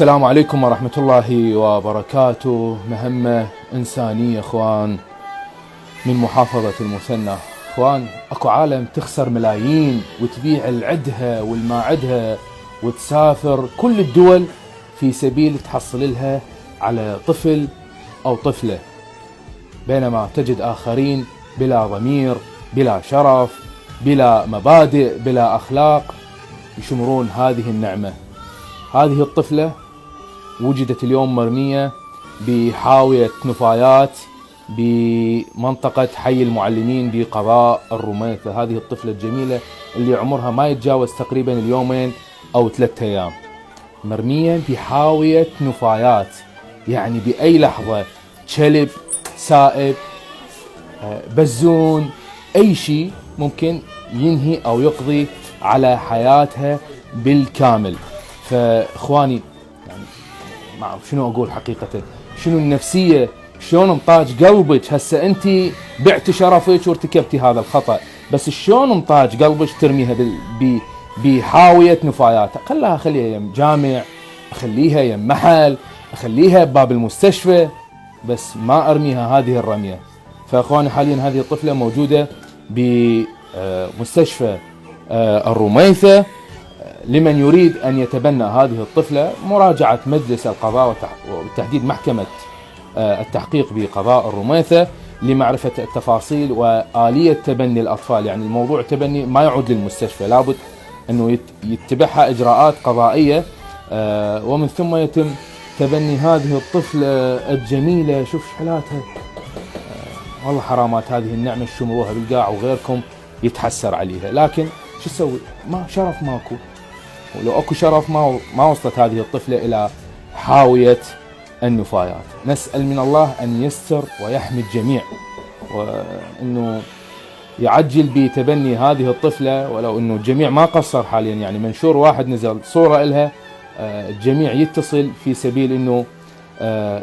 السلام عليكم ورحمة الله وبركاته. مهمة إنسانية اخوان من محافظة المثنى. اخوان اكو عالم تخسر ملايين وتبيع العدها والما عدها وتسافر كل الدول في سبيل تحصل لها على طفل او طفلة، بينما تجد اخرين بلا ضمير، بلا شرف، بلا مبادئ، بلا اخلاق يشمرون هذه النعمة. هذه الطفلة وجدت اليوم مرمية بحاوية نفايات بمنطقة حي المعلمين بقضاء الرميثة. هذه الطفلة الجميلة اللي عمرها ما يتجاوز تقريبا اليومين أو 3 أيام، مرمية بحاوية نفايات، يعني بأي لحظة كلب، سائب، بزون، أي شيء ممكن ينهي أو يقضي على حياتها بالكامل. فإخواني يعني ما أعرف شنو أقول حقيقة، شنو النفسية، شلون مطاج قلبك. هسه أنت بعت شرفك وارتكبتي هذا الخطأ، بس شلون مطاج قلبك ترميها بحاوية نفايات؟ خليها يم جامع، أخليها يم محل، أخليها بباب المستشفى، بس ما أرميها هذه الرمية. فإخواني حاليا هذه الطفلة موجودة بمستشفى الرميثة. لمن يريد أن يتبنى هذه الطفلة مراجعة مجلس القضاء وبالتحديد محكمة التحقيق بقضاء الرميثة لمعرفة التفاصيل وآلية تبني الأطفال. يعني الموضوع تبني ما يعود للمستشفى، لابد أنه يتبعها إجراءات قضائية ومن ثم يتم تبني هذه الطفلة الجميلة. شوف حالاتها، والله حرامات هذه النعمة شمروها بالقاع وغيركم يتحسر عليها، لكن شو تسوي؟ ما شرف ماكو، ولو اكو شرف ما وصلت هذه الطفلة الى حاوية النفايات. نسأل من الله ان يستر ويحمي الجميع، وانه يعجل بتبني هذه الطفلة، ولو انه الجميع ما قصر حاليا. يعني منشور واحد نزل صورة لها، الجميع يتصل في سبيل انه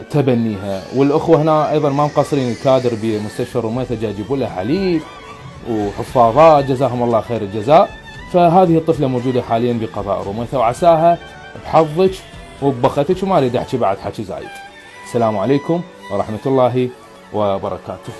تبنيها. والاخوة هنا ايضا ما مقصرين، الكادر بمستشفى الرميثة جاي يجيبوا لها حليب وحفاظات، جزاهم الله خير الجزاء. فهذه الطفلة موجودة حاليا بقضاء الرميثة، وعساها بحظك وببختك، وما اريد احكي بعد حكي زايد. السلام عليكم ورحمة الله وبركاته.